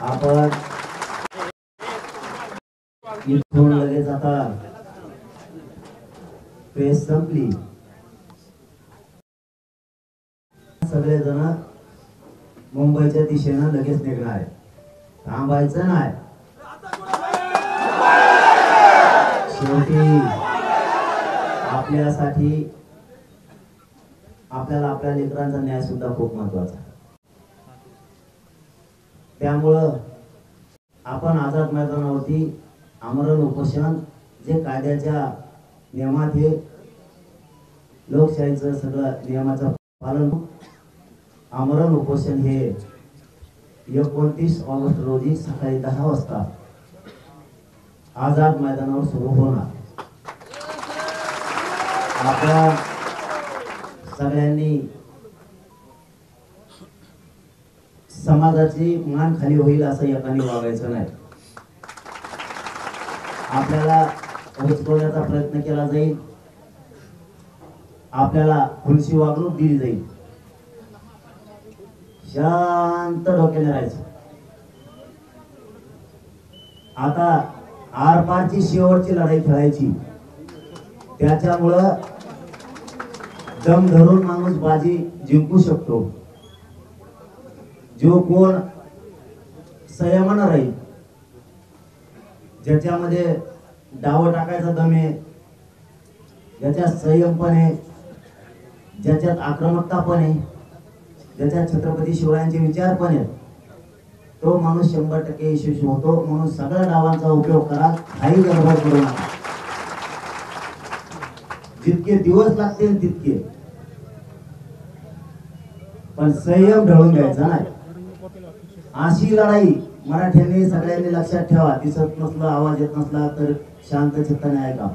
आपण इथून लगेच आता प्रेस संपली, सगळेजण मुंबईच्या दिशेनं लगेच निघणार आहे, थांबायचं नाही। शेवटी आपल्यासाठी आपल्याला आपल्या लेकरांचा न्याय सुद्धा खूप महत्वाचा आहे। त्यामुळं आपण आझाद मैदानावरती आमरण उपोषण जे कायद्याच्या नियमात हे लोकशाहीचं सगळं नियमाचं पालन आमरण उपोषण हे 29 ऑगस्ट रोजी सकाळी 10 वाजता आझाद मैदानावर सुरू होणार। आपण सगळ्यांनी समाजाची मान खाली होईल असं एकाने वागायचं नाही। आपल्याला उचकवण्याचा प्रयत्न केला जाईल, आपल्याला खुलशी वागणूक दिली जाईल, शांत डोक्याने राहायचं। आता आरपारची शेवटची लढाई खेळायची, त्याच्यामुळं दम धरून माणूस बाजी जिंकू शकतो। जो कोण संयमानं राहील, ज्याच्यामध्ये डाव टाकायचा दम आहे, ज्याच्यात संयम पण आहे, ज्याच्यात आक्रमकता पण आहे, ज्याच्यात छत्रपती शिवरायांचे विचार पण आहेत, तो माणूस 100% यशस्वी होतो। म्हणून सगळ्या डावांचा उपयोग करा, काही गडबड करू नका। जितके दिवस लागतील तितके, पण संयम ढळून द्यायचा नाही। अशी लढाई मराठ्यांनी सगळ्यांनी लक्षात ठेवा। दिसत नसलं, आवाज येत नसला तर शांत चित्ताने ऐका।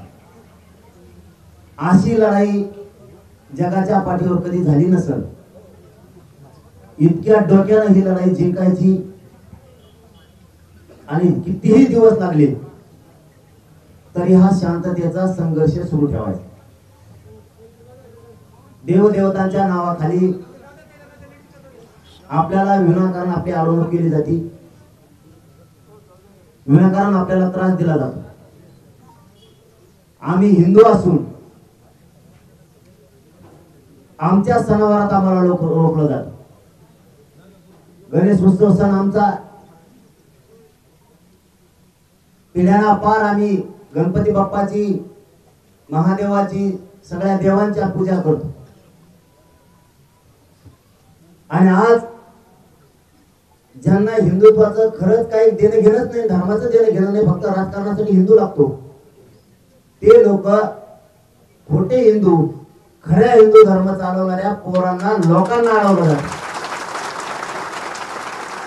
अशी लढाई जगाच्या पाठीवर कधी झाली नसेल। इतक्या डोक्यानं ही लढाई जिंकायची आणि कितीही दिवस लागले तरी हा शांततेचा संघर्ष सुरू ठेवायचा। देवदेवतांच्या नावाखाली आपल्याला विनाकारण आपली अडवणूक केली जाते, विनाकारण आपल्याला त्रास दिला जातो। आम्ही हिंदू असून आमच्या सणावारात आम्हाला रोखलं जातं। गणेश उत्सव सण आमचा, पिढ्याना पार आम्ही गणपती बाप्पाची, महादेवाची, सगळ्या देवांच्या पूजा करतो। आणि आज ज्यांना हिंदुत्वाचं खरंच काही देणं घेणंच नाही, धर्माचं देणं घेणं नाही, फक्त राजकारणासाठी हिंदू लागतो, ते लोक खोटे हिंदू खऱ्या हिंदू धर्म चालवणाऱ्या पोरांना, लोकांना अडवलं जातं।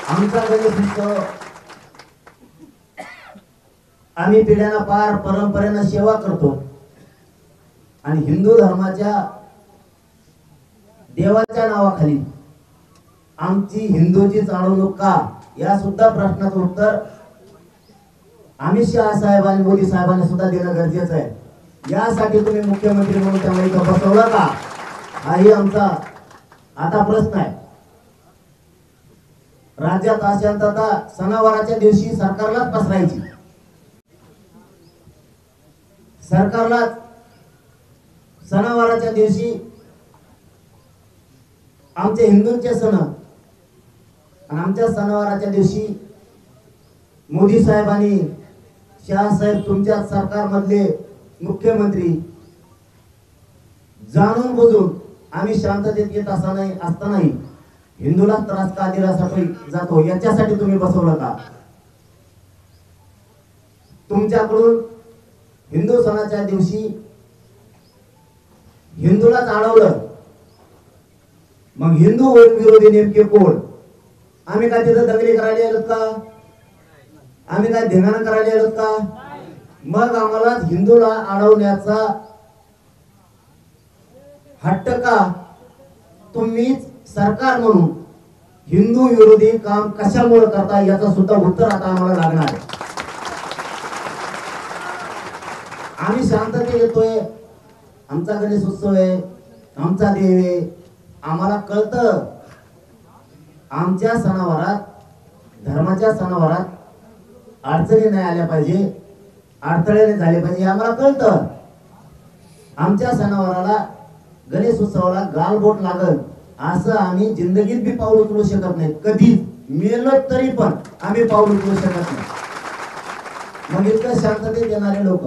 आमचा गणेश उत्सव आम्ही पिढ्याना पार परंपरेनं सेवा करतो आणि हिंदू धर्माच्या देवाच्या नावाखाली आमची हिंदूची अडवणूक का, या सुद्धा प्रश्नाचं उत्तर अमित शहा साहेबांनी, मोदी साहेबांनी सुद्धा देणं गरजेचं आहे। यासाठी तुम्ही मुख्यमंत्री म्हणून त्यांना इथं बसवलं का, हाही आमचा आता प्रश्न आहे। राज्यात अशांतता सणावाराच्या दिवशी सरकारलाच पसरायची, सरकारलाच सणावाराच्या दिवशी आमचे हिंदूंचे सण आणि आमच्या सणावाराच्या दिवशी मोदी साहेब आणि शहा साहेब, तुमच्या सरकारमधले मुख्यमंत्री जाणून बुजून आम्ही शांततेत येत असतानाही हिंदूला त्रास का दिल्यासाठी जातो, याच्यासाठी तुम्ही बसवलं का? तुमच्याकडून हिंदू सणाच्या दिवशी हिंदूलाच अडवलं, मग हिंदू विरोधी नेमके कोण? आम्ही काय तिथं दंगली करायला आलोत का? आम्ही काय धिंगाणा करायला आलोत का? मग आम्हाला हिंदूला अडवण्याचा हट्ट का? तुम्हीच सरकार म्हणून हिंदू विरोधी काम कशामुळे करता, याचं सुद्धा उत्तर आता आम्हाला लागणार आहे। आम्ही शांततेत येतोय, आमचा गणेश उत्सव आहे, आमचा देव आहे, आम्हाला कळतं आमच्या सणावारात धर्माच्या सणावारात अडचणी नाही आल्या पाहिजे, अडथळे झाले पाहिजे हे आम्हाला कळतं. आमच्या सणावाराला गणेश उत्सवाला गालबोट लागल असं आम्ही जिंदगीत बी पाऊल उचलू शकत नाही. कधीच मेलो तरी पण आम्ही पाऊल उचलू शकत नाही. मग इतकं शांततेत येणारे लोक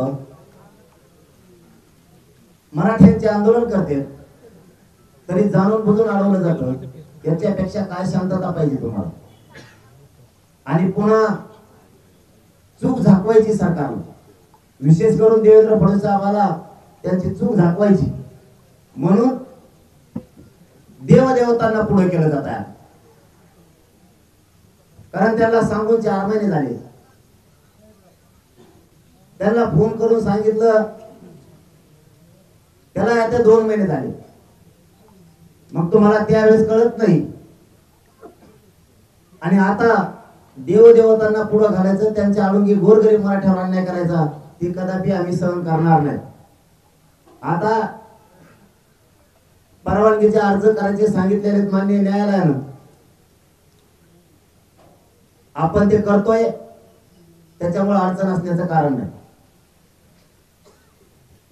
मराठ्यांचे आंदोलन करते तरी जाणून बुजून अडवलं जातं. याच्यापेक्षा काय शांतता पाहिजे तुम्हाला? आणि पुन्हा चूक झाकवायची सरकारला, विशेष करून देवेंद्र फडणवीस आम्हाला त्यांची चूक झाकवायची म्हणून देवदेवतांना पुढे केलं जात आहे. कारण त्याला सांगून 4 महिने झाले. त्याला फोन करून सांगितलं, त्याला आता 2 महिने झाले. मग तुम्हाला त्यावेळेस कळत नाही आणि आता देवदेवतांना पुढे घालायचं, त्यांच्या आडुंगी गोरगरीब मराठ्यावर अन्याय करायचा, ती कदापि आम्ही सहन करणार नाही. आता परवानगीचे अर्ज करायचे सांगितलेले मान्य न्यायालयानं, आपण ते करतोय त्याच्यामुळे अडचण असण्याचं कारण नाही.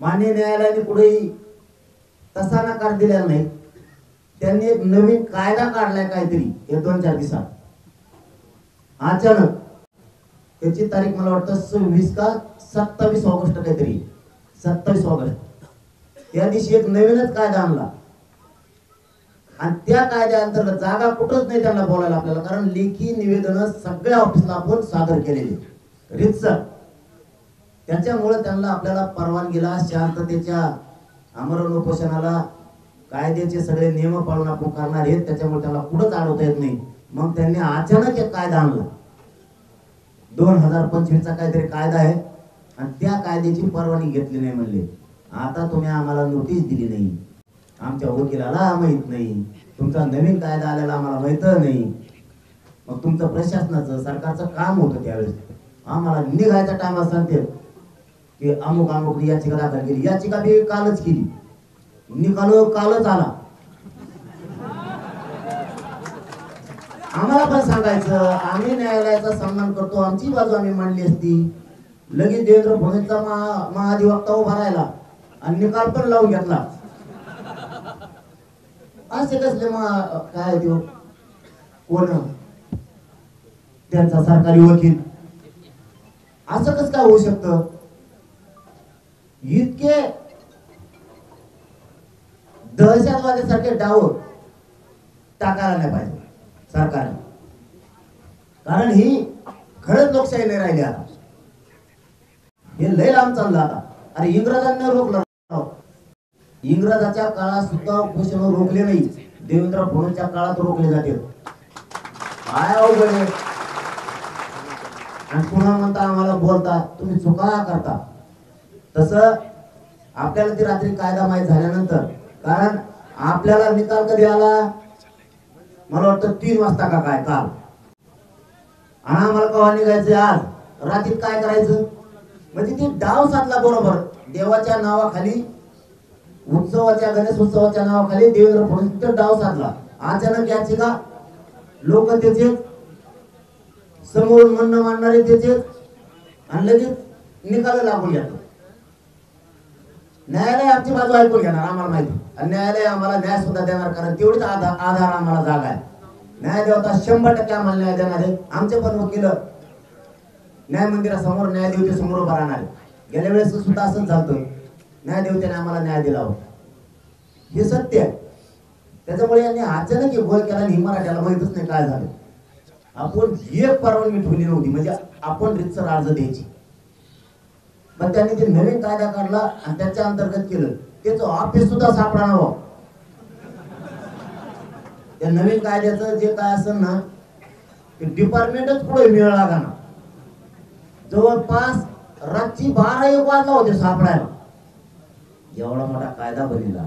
मान्य न्यायालयाने पुढेही तसा नकार दिलेला नाही. त्यांनी एक नवीन कायदा काढलाय काहीतरी एक 2-4 दिवसात अचानक. त्याची तारीख मला वाटतं 26 का 27 ऑगस्ट काहीतरी, 27 ऑगस्ट त्या दिवशी एक नवीनच कायदा आणला. आणि त्या कायद्याअंतर्गत जागा कुठंच नाही त्यांना बोलायला आपल्याला, कारण लेखी निवेदन सगळ्या ऑफिसला आपण सादर केलेले रितसर. त्याच्यामुळे त्यांना आपल्याला परवानगीला, शांततेच्या आमरण उपोषणाला कायद्याचे सगळे नियम पाळून आपण करणार आहेत. त्याच्यामुळे त्याला पुढेच अडवता येत नाही. मग त्यांनी अचानक एक कायदा आणला, 2025चा काहीतरी कायदा आहे आणि त्या कायद्याची परवानगी घेतली नाही. म्हणले आता तुम्ही आम्हाला नोटीस दिली नाही, आमच्या वकिलाला माहित नाही, तुमचा नवीन कायदा आलेला आम्हाला माहित नाही. मग तुमचं प्रशासनाचं सरकारचं काम होतं त्यावेळेस आम्हाला निघायचा टाइम सांगते की अमुक अमुक याचिका दाखल केली. याचिका बी कालच केली, निकाल कालच आला. आम्हाला पण सांगायचं, आम्ही न्यायालयाचा सन्मान करतो, आमची बाजू आम्ही मांडली असती. लगेच देवेंद्र फडणवीसचा महाधिवक्ता उभा राहिला आणि निकाल पण लावून घेतला. असे कसले काय देऊ कोण त्यांचा सरकारी वकील, असं कसं काय होऊ शकतं? इतके दहशतवाद्यासारखे डाव टाकायला नाही पाहिजे सरकारने, कारण ही खरंच लोकशाही नाही राहिली. आता हे लय लांब चाललं. आता अरे इंग्रजांना रोखलं, इंग्रजाच्या काळात सुद्धा उपोषण रोखले नाही, देवेंद्र फडणवीसच्या काळात रोखले जाते. काय अवघड आहे. आणि पुन्हा म्हणता आम्हाला बोलता तुम्ही चुका करता. तसं आपल्याला ती रात्री कायदा माहीत झाल्यानंतर, कारण आपल्याला निकाल कधी आला मला वाटतं 3 वाजता का काय काल, आणि आम्हाला केव्हा निघायचं आज रात्रीत काय करायचं. म्हणजे ती डाव साधला बरोबर. देवाच्या नावाखाली, उत्सवाच्या गणेश उत्सवाच्या नावाखाली देवेंद्र फडणवीस डाव साधला. अचानक याचिका लोक त्याचे समोरून म्हणणं मांडणारे त्याचे, आणि लगेच निकाल लागून घेतला. न्यायालय आमची बाजू ऐकून घेणार आम्हाला माहिती, आणि न्यायालय आम्हाला न्याय सुद्धा देणार, कारण तेवढीच आधार आम्हाला जागा आहे. न्याय देवता 100% आम्हाला न्याय देणार आहे. आमचे पण वकील न्याय मंदिरासमोर न्यायदेवतेसमोर उभा राहणार. गेल्या वेळेस सुद्धा असंच झालं, न्यायदेवतेने आम्हाला न्याय दिला होता. हे सत्य आहे. त्याच्यामुळे यांनी अचानक एक गोल केला आणि मराठ्याला माहितच नाही काय झालं. आपण एक परवानगी ठेवली नव्हती, म्हणजे आपण रितसर अर्ज द्यायची. पण त्यांनी ते नवीन कायदा काढला आणि त्याच्या अंतर्गत केलं. त्याचं ऑफिस सुद्धा सापडा नव्हतं. त्या नवीन कायद्याचं जे काय असेल ना ते डिपार्टमेंटच पुढे मिळ लागा ना. जवळपास रात्री 12-1 वाजला होते सापडायला. एवढा मोठा कायदा बनला,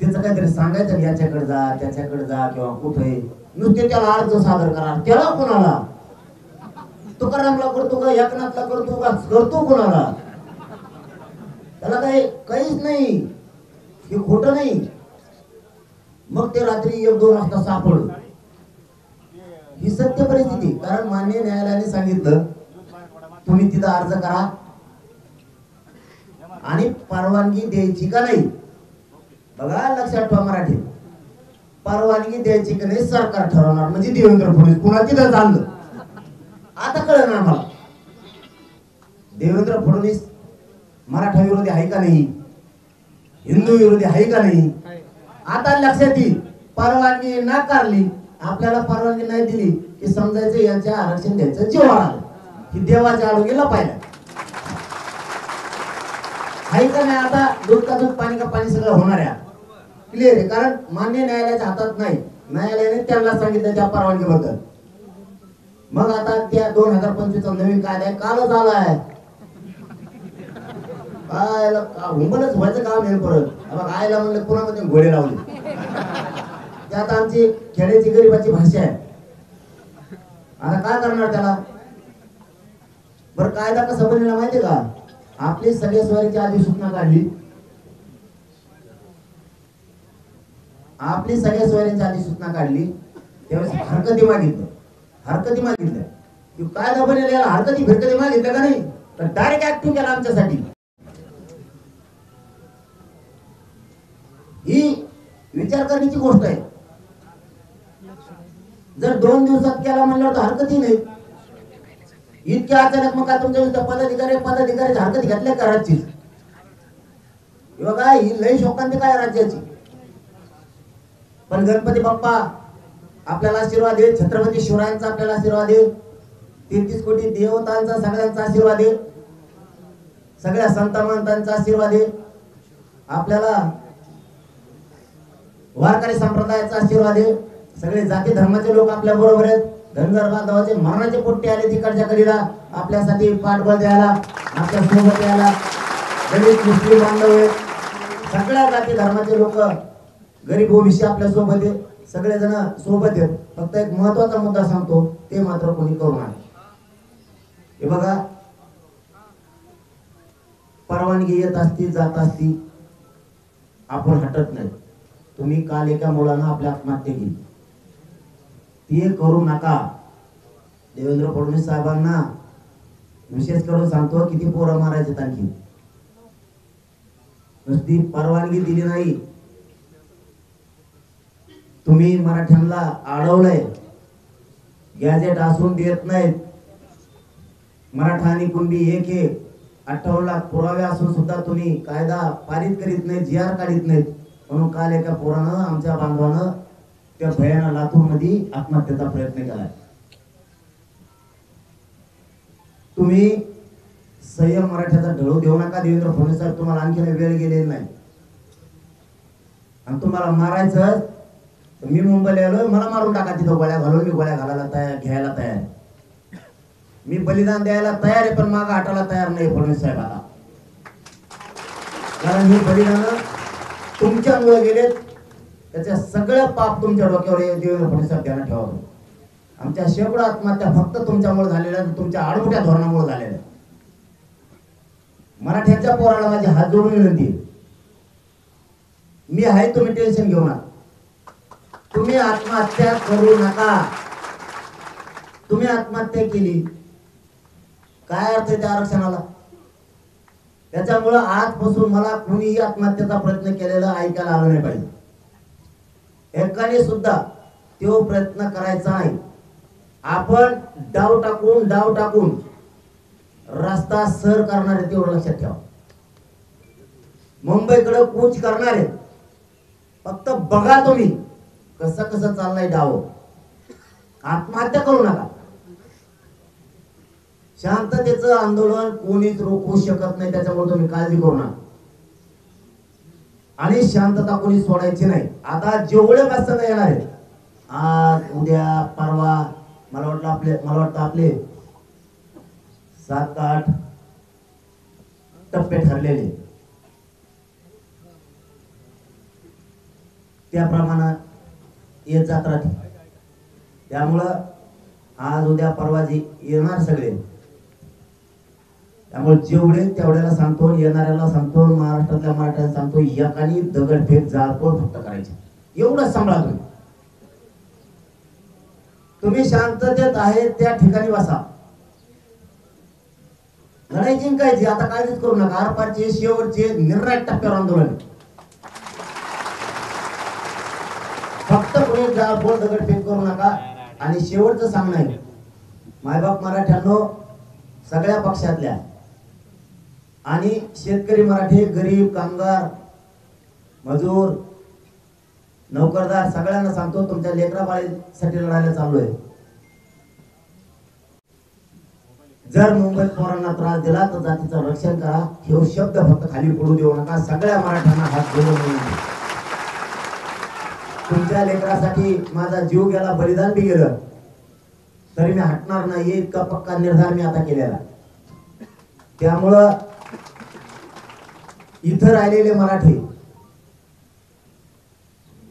त्याचं काहीतरी सांगायचं, याच्याकडे जा त्याच्याकडे जा किंवा कुठे, नुसते त्याला अर्ज सादर करा. त्याला कोणाला? तुकारामला करतो का, एकनाथला करतो का, करतो कोणाला? त्याला काहीच नाही, हे खोटं नाही. मग ते रात्री 1-2 वाजता सापडलं. ही सत्य परिस्थिती. कारण माननीय न्यायालयाने सांगितलं तुम्ही तिथं अर्ज करा आणि परवानगी द्यायची का नाही. बघा लक्षात ठेवा मराठी, परवानगी द्यायची का नाही सरकार ठरवणार. म्हणजे देवेंद्र फडणवीस पुन्हा तिथं चाललं. आता कळलं ना मला देवेंद्र फडणवीस मराठा विरोधी आहे का नाही, हिंदू विरोधी आहे का नाही. आता लक्षात येईल. परवानगी नाकारली, आपल्याला परवानगी नाही दिली की समजायचं यांच्या आरक्षण द्यायचं जीवावर आलं. ही देवाच्या आडोगीला पाहिलं आहे का नाही. आता दूध का दूध पाणी का पाणी सगळं होणार आहे. क्लिअर आहे. कारण मान्य न्यायालयाच्या हातात नाही. न्यायालयाने त्यांना सांगितलं त्या परवानगीबद्दल. मग आता त्या 2025 चा नवीन कायदा आहे, कालच आला आहे. हुंबलच व्हायचं काम आहे परत. आयला म्हणलं पुन्हा घोडे लावले. त्यात आमची खेड्याची गरीबाची भाषा आहे. आता काय करणार त्याला. बरं कायदा कसा बनवला माहितीये का. आपली सगळ्या स्वारीची अधिसूचना काढली. आपली सगळ्या स्वारीची अधिसूचना काढली त्यावेळेस हरकती मागितलं. हरकती मागितल्या की कायदा बनवलेला हरकती फिरकती मागितलं का नाही, तर डायरेक्ट ऍक्टिव्ह केला आमच्यासाठी. ही विचार करण्याची गोष्ट आहे. जर 2 दिवसात केला म्हणल्यावर तर हरकतही नाही. इतक्या अचानक मग काय तुमच्या पदाधिकाऱ्याच्या हरकती घेतल्या का राज्याची. बघा ही लई शोकांती काय राज्याची. पण गणपती बाप्पा आपल्याला आशीर्वाद दे. छत्रपती शिवरायांचा आपल्याला आशीर्वाद दे. 33 कोटी देवतांचा सगळ्यांचा आशीर्वाद दे. सगळ्या संत महंतांचा आशीर्वाद दे. आपल्याला वारकरी संप्रदायाचा आशीर्वाद आहे. सगळे जाती धर्माचे लोक आपल्या बरोबर आहेत. धनगर बांधवाचे मरणाचे पोट्टे आले तिकडच्या कडीला आपल्यासाठी पाठबळ द्यायला, आपल्या सोबत यायला. दलित मुस्लिम बांधव आहेत. सगळ्या जाती धर्माचे लोक, गरीब ओबीसी आपल्या सोबत आहेत. सगळेजण सोबत आहेत. फक्त एक महत्वाचा मुद्दा सांगतो, ते मात्र कोणी करू नये. हे बघा परवानगी येत असती जात असती आपण हटत नाही. तुम्ही काल एका मुलानं आपल्या आत्महत्या केली, ते करू नका. देवेंद्र फडणवीस साहेबांना विशेष करून सांगतो, किती पोरं मारायचे आणखी. नुसती परवानगी दिली नाही, तुम्ही मराठ्यांना अडवलंय. गॅजेट असून देत नाहीत. मराठा आणि कुणबी एक आहे. 58 लाख पुरावे असून सुद्धा तुम्ही कायदा पारित करीत नाही, GR काढीत नाहीत. म्हणून काल एका पोरानं आमच्या बांधवानं त्या भयाना लातूर मध्ये आत्महत्येचा प्रयत्न केला. तुम्ही संयम मराठ्याचा ढळू देऊ नका. देवेंद्र फडणवीस साहेब तुम्हाला आणखी वेळ गेलेली नाही. आणि तुम्हाला मारायचं, मी मुंबईला आलोय, मला मारून टाका तिथं गोळ्या घालून. मी गोळ्या घालायला तयार, घ्यायला तयार. मी बलिदान द्यायला तयार आहे, पण माग हटायला तयार नाही फडणवीस साहेब आता. कारण ही बलिदान तुमच्यामुळे गेलेत. त्याच्या सगळं पाप तुमच्या डोक्यावर देवेंद्र फडणवीस साहेब त्यांना ठेवा. आमच्या शेकडो आत्महत्या फक्त तुमच्यामुळे झालेल्या, तुमच्या आडमोठ्या धोरणामुळे झालेल्या. मराठ्यांच्या पोराला माझी हात जोडून विनंती, मी आहे, तुम्ही टेन्शन घेऊ नका. तुम्ही आत्महत्या करू नका. तुम्ही आत्महत्या केली, काय अर्थ आहे त्या आरक्षणाला. त्याच्यामुळं आजपासून मला कुणीही आत्महत्येचा प्रयत्न केलेला ऐकायला आलं नाही पाहिजे. एकाने सुद्धा तो प्रयत्न करायचा नाही. आपण डाव टाकून रस्ता सर करणार आहे, तेवढं लक्षात ठेवा. मुंबईकडे कूच करणार आहे. फक्त बघा तुम्ही कसं कसं चाललंय डाव. आत्महत्या करू नका. शांततेचं आंदोलन कोणीच रोखू शकत नाही, त्याच्यामुळे तुम्ही काळजी करू नका. आणि शांतता कोणी सोडायची नाही. आता जेवढे बसता येणार आहेत, आज उद्या परवा, मला वाटतं आपले 7 का 8 टप्पे ठरलेले, त्याप्रमाणे येत जात राहते. त्यामुळं आज उद्या परवा जे येणार सगळे, त्यामुळे जेवढे तेवढ्याला सांगतो, येणाऱ्याला सांगतो, महाराष्ट्रातल्या मराठ्याला सांगतो, एकानी दगडफेक जाळपोळ फक्त करायची. एवढंच सांभाळा तुम्ही. तुम्ही शांततेत आहे त्या ठिकाणी बसा. लढाई जिंकायची, आता काळजीच करू नका. आरपारचे शेवटचे निर्णायक टप्प्यावर आंदोलन. फक्त कोणी बोल दगड फेक करू नका. आणि शेवटचं सांगणं आहे, मायबाप मराठ्यांनो, सगळ्या पक्षातल्या आणि शेतकरी मराठी, गरीब, कामगार, मजूर, नोकरदार सगळ्यांना सांगतो, तुमच्या लेकरा बाळीसाठी लढायला चालू आहे. जर मुंबईत पोरांना त्रास दिला तर जातीचं रक्षण करा. हे शब्द फक्त खाली पडू देऊ नका. सगळ्या मराठ्यांना हात जोडून तुमच्या लेकरासाठी माझा जीव गेला, बलिदान बी गेलं, तरी मी हटणार नाही. इतका पक्का निर्धार मी आता केलेला. त्यामुळं इथं राहिलेले मराठी,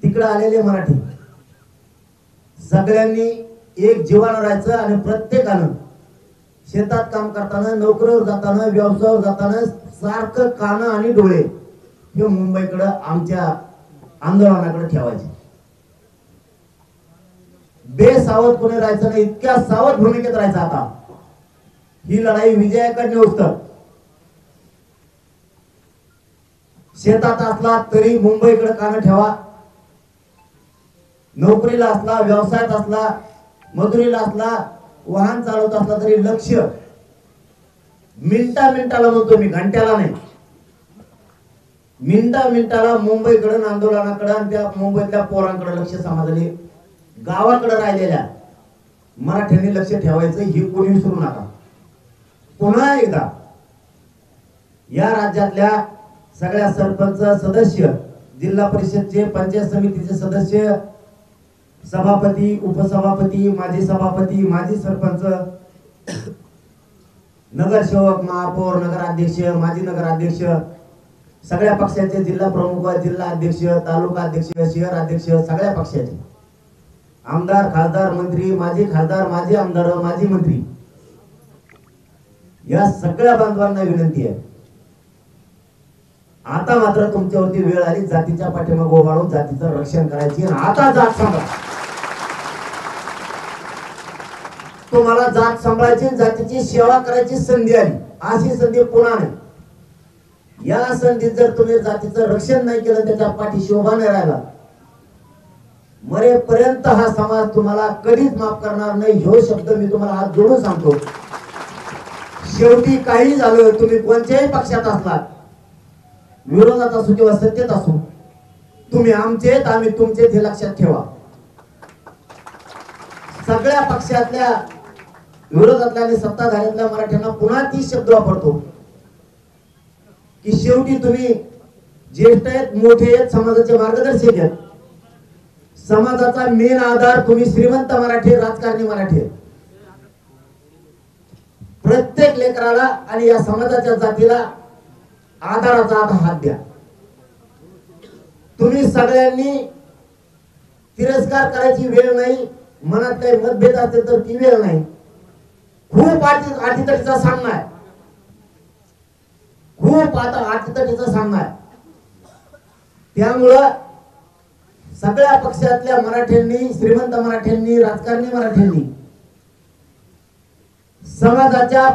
तिकडे आलेले मराठी, सगळ्यांनी एक जीवानं राहायचं. आणि प्रत्येकानं शेतात काम करताना, नोकरीवर जाताना, व्यवसायावर जाताना सारखं कानं आणि डोळे हे मुंबईकडं, आमच्या आंदोलनाकडे ठेवायचे. बेसावध कोणी राहायचं नाही. इतक्या सावध भूमिकेत राहायचं. आता ही लढाई विजयाकडे नेऊस्तर. शेतात असला तरी मुंबईकडे कान ठेवा. नोकरीला असला, व्यवसायात असला, मजुरीला असला, वाहन चालवत असला तरी लक्ष मिनिटाला म्हणतो मी, घंट्याला नाही, मिनिटाला मुंबईकडे, आंदोलनाकडे आणि त्या मुंबईतल्या पोरांकडे लक्ष. समाजाने गावाकडे राहिलेल्या मराठ्यांनी लक्ष ठेवायचं. ही कोणी विसरू नका. पुन्हा एकदा या राज्यातल्या सगळ्या सरपंच, सदस्य, जिल्हा परिषदचे, पंचायत समितीचे सदस्य, सभापती, उपसभापती, माजी सभापती, माजी सरपंच, नगरसेवक, महापौर, नगराध्यक्ष, माजी नगराध्यक्ष, सगळ्या पक्षाचे जिल्हा प्रमुख, जिल्हा अध्यक्ष, तालुका अध्यक्ष, शहर अध्यक्ष, सगळ्या पक्षाचे आमदार, खासदार, मंत्री, माजी खासदार, माजी आमदार, माजी मंत्री, या सगळ्या बांधवांना विनंती आहे, आता मात्र तुमच्यावरती वेळ आली जातीच्या पाठीमागे उभारून जातीचं रक्षण करायची. आता जात सांगा, तुम्हाला जात सांभाळायची, जातीची सेवा करायची संधी आली. अशी संधी पुन्हा नाही. या संधीत जर तुम्ही जातीचं रक्षण नाही केलं, त्याच्या पाठीशी उभा नाही राहिला, मरेपर्यंत हा समाज तुम्हाला कधीच माफ करणार नाही. ह्यो शब्द मी तुम्हाला हात जोडून सांगतो. शेवटी काही झालं, तुम्ही कोणत्याही पक्षात असलात, विरोधात असू किंवा सत्तेत असू, तुम्ही आमचे आहेत, आम्ही तुमचे, हे लक्षात ठेवा. सगळ्या पक्षातल्या, विरोधातल्या आणि सत्ताधाऱ्यातल्या मराठ्यांना पुन्हा तीच शब्द वापरतो की शेवटी तुम्ही ज्येष्ठ आहेत, मोठे आहेत, समाजाचे मार्गदर्शक आहेत. समाजाचा मेन आधार तुम्ही श्रीमंत मराठी, राजकारणी मराठी आहेत. प्रत्येक लेकराला आणि या समाजाच्या जातीला आधाराचा हात द्या. तुम्ही सगळ्यांनी तिरस्कार करायची वेळ नाही. मनात काही मतभेद असेल तर ती वेळ नाही. खूप अटीतटीचा सामना आहे. खूप आता अटीतटीचा सामना आहे. त्यामुळं सगळ्या पक्षातल्या मराठ्यांनी, श्रीमंत मराठ्यांनी, राजकारणी मराठ्यांनी समाजाच्या,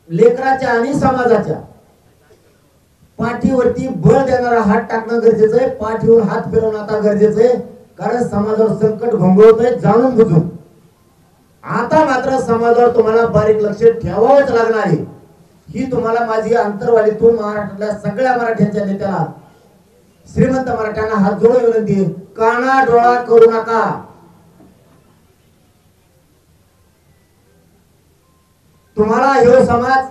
लेकराच्या आणि समाजाच्या पाठीवरती बळ देणारा हात टाकणं गरजेचं आहे. पाठीवर हात फिरवणं आता गरजेचं आहे. कारण समाजावर संकट घोंगवतोय जाणून बुजून. आता मात्र समाजावर तुम्हाला बारीक लक्ष ठेवावंच लागणार आहे. ही तुम्हाला माझी अंतरवालीतून महाराष्ट्रातल्या सगळ्या मराठ्यांच्या नेत्याला, श्रीमंत मराठ्यांना हात जोडून विनंती आहे. काना डोळा करू नका. तुम्हाला हे समाज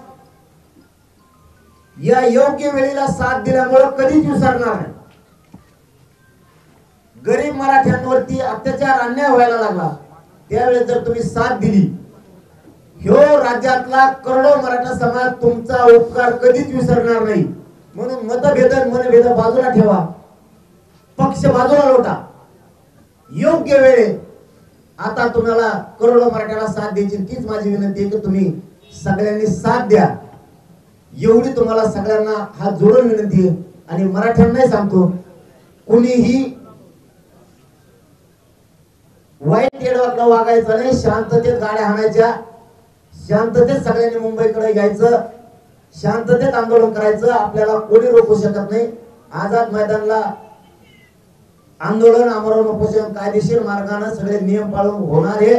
या योग्य वेळेला साथ दिल्यामुळे कधीच विसरणार नाही. गरीब मराठ्यांवरती अत्याचार, अन्याय व्हायला लागला, त्यावेळेस जर तुम्ही साथ दिली, ह्यो राज्यातला करोडो मराठा समाज तुमचा उपकार कधीच विसरणार नाही. म्हणून मतभेद, मनभेद बाजूला ठेवा, पक्ष बाजूला लोटा. योग्य वेळे आता तुम्हाला करोडो मराठ्याला साथ द्यायची, तीच माझी विनंती आहे की तुम्ही सगळ्यांनी साथ द्या. एवढी तुम्हाला सगळ्यांना हात जोडून विनंती आहे. आणि मराठ्यांनाही सांगतो, कुणीही वाईट येडवाकडं वागायचं नाही, शांततेत गाड्या हाणायच्या, शांततेत सगळ्यांनी मुंबईकडे यायचं, शांततेत आंदोलन करायचं. आपल्याला कोणी रोखू शकत नाही. आझाद मैदानला आंदोलन, आमरण उपोषण कायदेशीर मार्गाने सगळे नियम पाळून होणार आहे.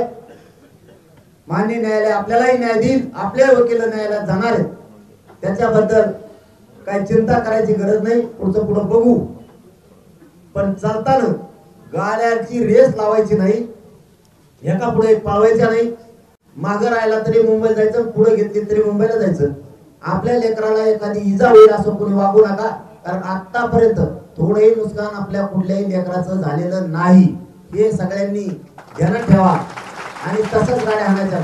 मान्य न्यायालय आपल्यालाही न्याय देईल, आपले वकील न्यायालयात जाणार आहेत. त्याच्याबद्दल काही चिंता करायची गरज नाही. पुढचं पुढं बघू. पण चालताना गाड्यांची रेस लावायची नाही, एका पुढे एक पळवायच्या नाही. मागं राहिला तरी मुंबईला जायचं, पुढे घेतली तरी मुंबईला जायचं. आपल्या लेकराला एखादी इजा होईल असं कोणी वागू नका, कारण आतापर्यंत थोडंही नुकसान आपल्या कुठल्याही लेकराचं झालेलं नाही, हे सगळ्यांनी ध्यानात ठेवा. आणि तसंच गाड्या हाणायच्या.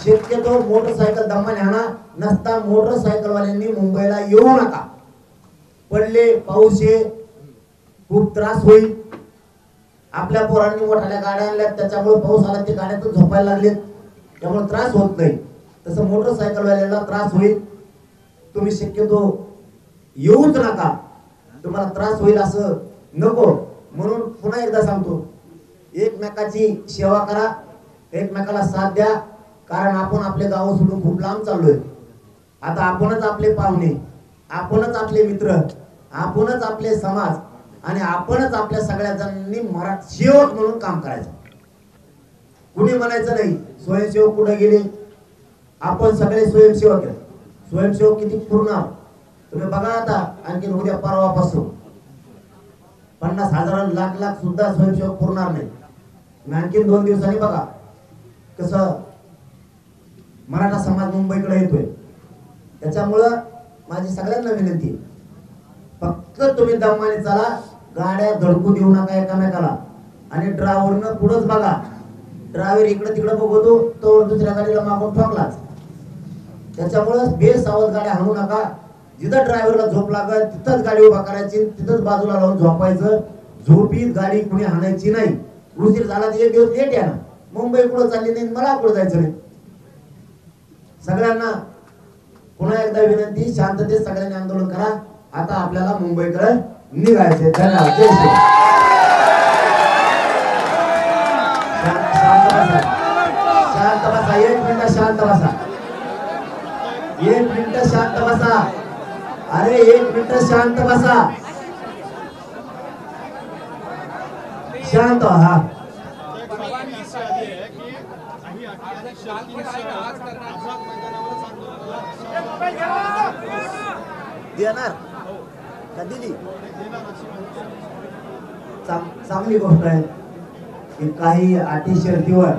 शक्यतो मोटरसायकल दमाने हाणा, नसता मोटरसायकलवाल्यांनी मुंबईला येऊ नका. पडले, पाऊस आहे, खूप त्रास होईल. आपल्या पोरांनी मोठ्या गाड्या आणल्या, त्याच्यामुळे पाऊस आला ते गाड्यातून झोपायला लागलेत, त्यामुळे त्रास होत नाही. तसं मोटरसायकलवाल्याला त्रास होईल. तुम्ही शक्यतो येऊच नका, तुम्हाला त्रास होईल असं नको. म्हणून पुन्हा एकदा सांगतो, एकमेकाची सेवा करा, एकमेकाला साथ द्या. कारण आपण आपले गाव सोडून खूप लांब चाललोय. आता आपणच आपले पाहुणे, आपणच आपले मित्र, आपणच आपले समाज आणि आपणच आपल्या सगळ्या जणांनी मराठी सेवक म्हणून काम करायचं. कुणी म्हणायचं नाही स्वयंसेवक कुठे गेले. आपण सगळे स्वयंसेवक आहेत. स्वयंसेवक किती पूर्ण तुम्ही बघा. आता आणखी उद्या परवापासून 50,000 लाख सुद्धा स्वयंसेवक पुरणार नाही. आणखी 2 दिवसांनी बघा कसं मराठा समाज मुंबईकडे येतोय. त्याच्यामुळं माझी सगळ्यांना विनंती, फक्त तुम्ही दमाने चाला, गाड्या धडकू देऊ नका एकामेकाला. आणि ड्रायव्हरनं पुढंच बघा. ड्रायव्हर इकडे तिकडे बघतो तो दुसऱ्या गाडीला मागून ठोकलाच. त्याच्यामुळं बेसावध गाड्या हाणू नका. जिथं ड्रायव्हरला झोप लागत तिथंच गाडी उभा करायची, तिथंच बाजूला लावून झोपायचं. झोपीत गाडी कुणी हाणायची नाही. उशीर झाला तर 1 दिवस लेट या ना. मुंबई पुढे चालली नाही, मला पुढे जायचं नाही. सगळ्यांना पुन्हा एकदा विनंती, शांततेत सगळ्यांनी आंदोलन करा. आता आपल्याला मुंबईकडे निघायचे. धन्यवाद. जय श्री. शांत बसा. 1 मिनिट शांत बसा. 1 मिनिट शांत बसा. अरे 1 मिनिट शांत बसा. शांत हा. देणार का दिली? चांगली गोष्ट आहे की काही अटी शर्तीवर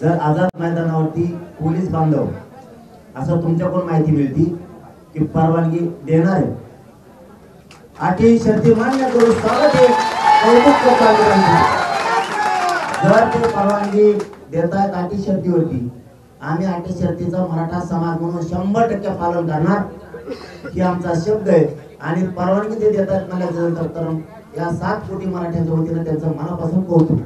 जर आझाद मैदानावरती पोलीस बांधव असं तुमच्याकडून माहिती मिळती की परवानगी देणार आहे. अटी शर्ती मान्य करून स्वागत आहे, कौतुक करतो. जर ते परवानगी देतात अटी शर्तीवरती, आम्ही अटी शर्तीचा मराठा समाज म्हणून 100% पालन करणार, ही आमचा शब्द आहे. आणि परवानगी ते देतात म्हणल्यानंतर तर या 7 कोटी मराठ्यांच्या वतीने त्यांचं मनापासून कौतुक.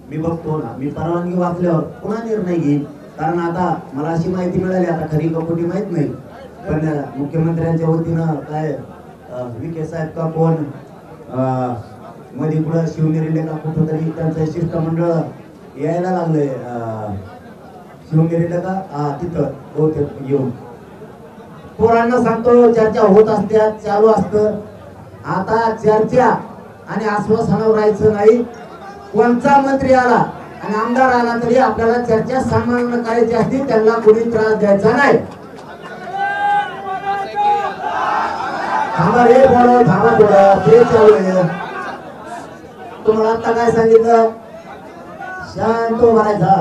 मी बघतो ना, मी परवानगी वाचल्यावर पुन्हा निर्णय घेईन. कारण आता मला अशी माहिती मिळाली, आता खरी कपोटी माहित नाही, पण मुख्यमंत्र्यांच्या वतीनं काय विखे साहेब का कोण मध्ये पुढे शिवनेरीला का कुठं तरी त्यांचं शिष्टमंडळ यायला लागलंय शिवनेरीला का तिथं बहुतेक येऊन. पोरांना सांगतो चर्चा होत असत्या, चालू असतं. आता चर्चा आणि आश्वासनावर राहायचं नाही. कोणता मंत्री आला आणि आमदार आला तरी आपल्याला चर्चा सन्मान करायची असते, त्यांना कोणी त्रास द्यायचा नाही. थांबा रे बोलो, थांबा थोडं, ते चालू आहे. तुम्हाला आता काय सांगितलं? शांत भरायचा.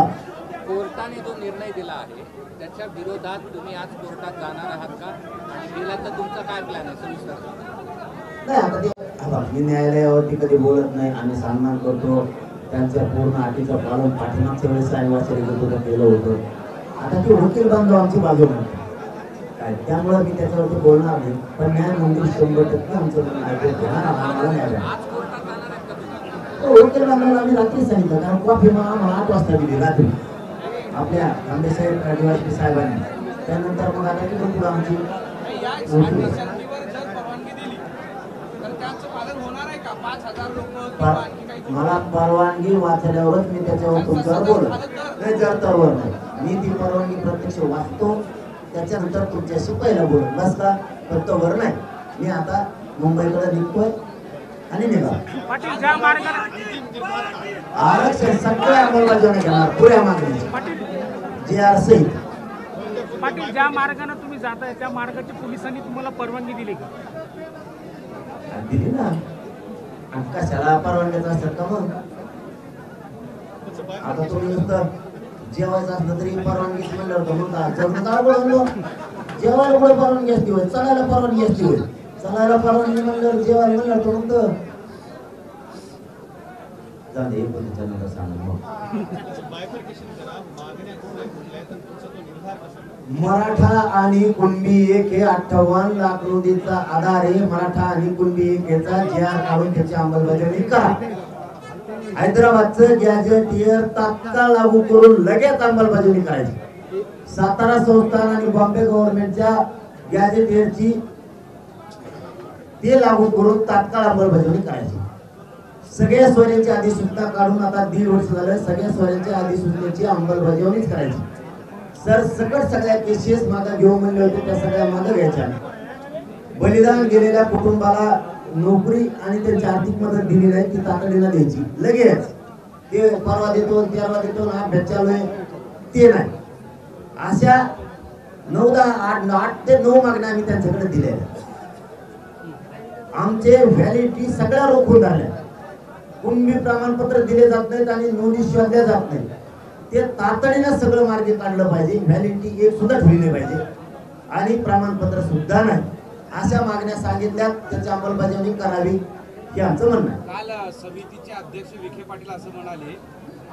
कोर्टाने जो निर्णय दिला आहे त्याच्या विरोधात तुम्ही आज कोर्टात जाणार आहात का? आणि गेला तर तुमचा काय प्लॅन आहे सविस्तर? नाही, आता ते मी न्यायालयावरती कधी बोलत नाही. आम्ही सन्मान करतो त्यांच्या पूर्ण अटीचं पालन. पाठीमागच्या वेळेस अनिवार्य केलं होतं. आता ते वकील बांधव आमची बाजू म्हणतो काय, त्यामुळे मी त्याच्यावरती बोलणार नाही. पण न्याय मंदिर 100% आमचं वकील बांधवांना आम्ही रात्री सांगितलं, कारण कॉफी आम्हाला 8 वाजता दिली रात्री आपल्या आंबेसाहेब आदिवासी साहेबांनी. त्यानंतर मग आता तिथून पुढे आमची आचारसंहितेवर जर परवानगी दिली तर त्याचं पालन होणार आहे का? 5,000 लोक किंवा आणखी काही मला परवानगी वाचल्यावरच मी त्याच्यावर तुमच्यावर बोलत नाही, जर तरवर नाही. मी ती परवानगी प्रत्यक्ष वाचतो, त्याच्यानंतर तुमच्याशी पहिला बोलत बस का. फक्त वर नाही. मी आता मुंबईकडे निघतोय आणि निघा. आरक्षण सगळ्या अंमलबजावणी करणार पुऱ्या मागणी जे आर सहित. पाटील, ज्या मार्गाने तुम्ही जाताय त्या मार्गाची पोलिसांनी तुम्हाला परवानगी दिली का? दिली ना. कशाला परवानग्याचं असतात का मग? आता तुम्ही नुसतं जेवायचं असलं तरी परवानगी म्हणलं होतं मग जगणं काय बोलवलो. जेवायला कुठे परवानगी असते होय? चलायला परवानगी असते होय? चलायला परवानगी म्हणलं जेवायला म्हणलं होतं मग तर जाऊ पण त्याच्यानंतर सांगा. मराठा आणि कुणबी एक हे 58 लाख रुपयाचा आधार आहे. मराठा आणि कुणबी एक याचा GR काढून त्याची अंमलबजावणी करा. हैदराबादचं गॅजेटियर तात्काळ लागू करून लगेच अंमलबजावणी करायची. सातारा संस्थान आणि बॉम्बे गव्हर्नमेंटच्या गॅजेटियरची ते लागू करून तात्काळ अंमलबजावणी करायची. सगळ्या स्वरांची अधिसूचना काढून आता 1.5 वर्ष झालं. सगळ्या स्वरांच्या अधिसूचनेची अंमलबजावणीच करायची. सर सकट सगळ्या केसेस मागे घेऊन म्हणले होते त्या सगळ्या मागे घ्यायच्या. बलिदान गेलेल्या कुटुंबाला नोकरी आणि त्यांची आर्थिक मदत दिली नाही ती तातडीनं द्यायची लगेच. ते परवा देतो तेरवा देतो अभ्यास चालू आहे ते नाही. अशा 9, 10, 8 ते 9 मागण्या आम्ही त्यांच्याकडे दिल्या. आमचे व्हॅलिडिटी सगळ्या रोखून झाल्या. कुणबी प्रमाणपत्र दिले जात नाहीत आणि नोंदी शोधल्या जात नाही. ते तातडीनं सगळं मार्गी काढलं पाहिजे. व्हॅलिडिटी एक सुद्धा ठेवली नाही पाहिजे आणि प्रमाणपत्र सुद्धा नाही. अशा मागण्या सांगितल्या, त्याची अंमलबजावणी करावी हे आमचं म्हणणं आहे. काल समितीचे अध्यक्ष विखे पाटील असं म्हणाले,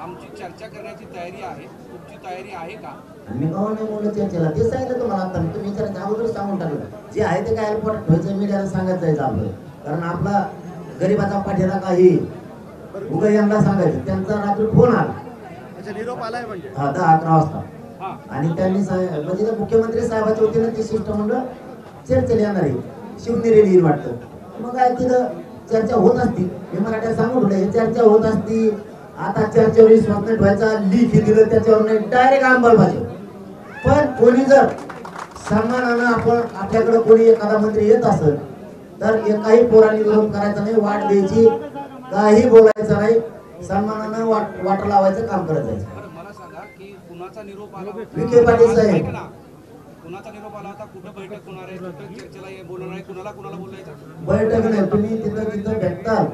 आमची चर्चा करण्याची तयारी आहे. तुमची तयारी आहे का? मी गाव नाही बोललो चर्चेला. ते सांगितलं तुम्हाला आता. तुम्ही विचारायचं अगोदर सांगून टाकलं. जे आहे ते काय रिपोर्ट ठेवायचं मीडियाला सांगायचं जायचं आपलं. कारण आपला गरीबाचा पाठीला काही उगा यांना सांगायचं. त्यांचा रात्री फोन आला निरोप आलाय म्हणजे 10-11 वाजता आणि त्यांनी म्हणजे मुख्यमंत्री साहेबाच्या वतीनं ते शिष्टमंडळ चर्चेला येणार आहे. शिवनेरी येईल वाटतं. मग काय तिथं चर्चा होत असती. मी मराठ्यात सांगून ठेवलं हे चर्चा होत असती. आता चर्चेवर विश्वास नाही ठेवायचा. लिखी दिलं त्याच्यावर नाही, डायरेक्ट अंमलबजावणी. पण कोणी जर सन्मानानं आपण आपल्याकडे कोणी एखादा मंत्री येत असेल तर एकाही पोरांनी विरोध करायचा नाही, वाट द्यायची, काही बोलायचं नाही. सन्मानानं वाट लावायचं काम करत जायचं. मला सांगा की कुणाचा निरोप आला? विखे पाटील साहेब. कुणाचा निरोप आला होता? कुठं बैठक होणार आहे? कुठं चर्चेला बोलणार आहे? कुणाला बोलायचं? बैठक नाही. तुम्ही तिथं भेटता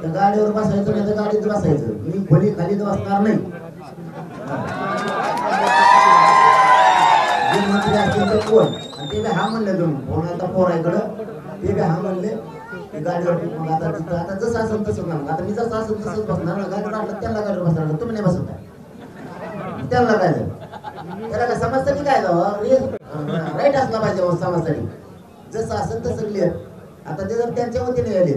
त्या गाडीवर बसायचं नाही तर गाडीत बसायचं. मी खोली खाली तर बसणार नाही. जे मंत्री असतील तर कोण आणि ते हा म्हणले तुम्ही फोन आता पोराकडं ते हा म्हणले गाडीवर. मग आता तिथं आता जसं असेल तसं ना. आता मी जसं असेल तसंच बसणार ना. गाडीवर वाटलं त्यांना गाडीवर बसणार. तुम्ही नाही बसत त्यांना काय झालं? त्याला काय समजतं काय जावं राईट असला पाहिजे समाजसाठी. जसं असेल तसं क्लिअर. आता ते जर त्यांच्या वतीने आले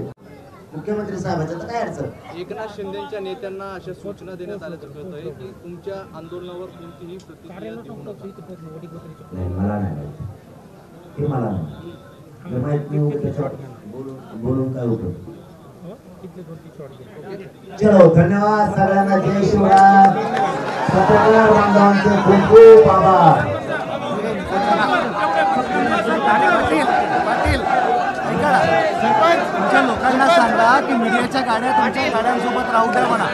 मुख्यमंत्री साहेबांच्या तर काय अडचण. एकनाथ शिंदेच्या नेत्यांना अशा सूचना देण्यात आल्याचं कळतंय की तुमच्या आंदोलनावर कोणतीही प्रतिक्रिया देऊ नका. नाही मला नाही माहिती. हे मला नाही माहित नाही. त्याच्यावर बोलून काय उपयोग. चलो धन्यवाद सगळ्यांना. जय शिवराय. पत्रकार बांधवांचे खूप खूप आभार. तुमच्या लोकांना सांगा की मीडियाच्या गाड्या तुमच्या गाड्यांसोबत राहू द्या म्हणा.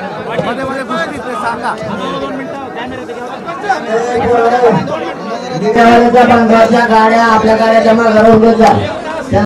मध्ये मध्ये गोष्टी ते सांगा. मीडियावाल्याच्या बांधवाच्या गाड्या आपल्या गाड्या जमा करून जा.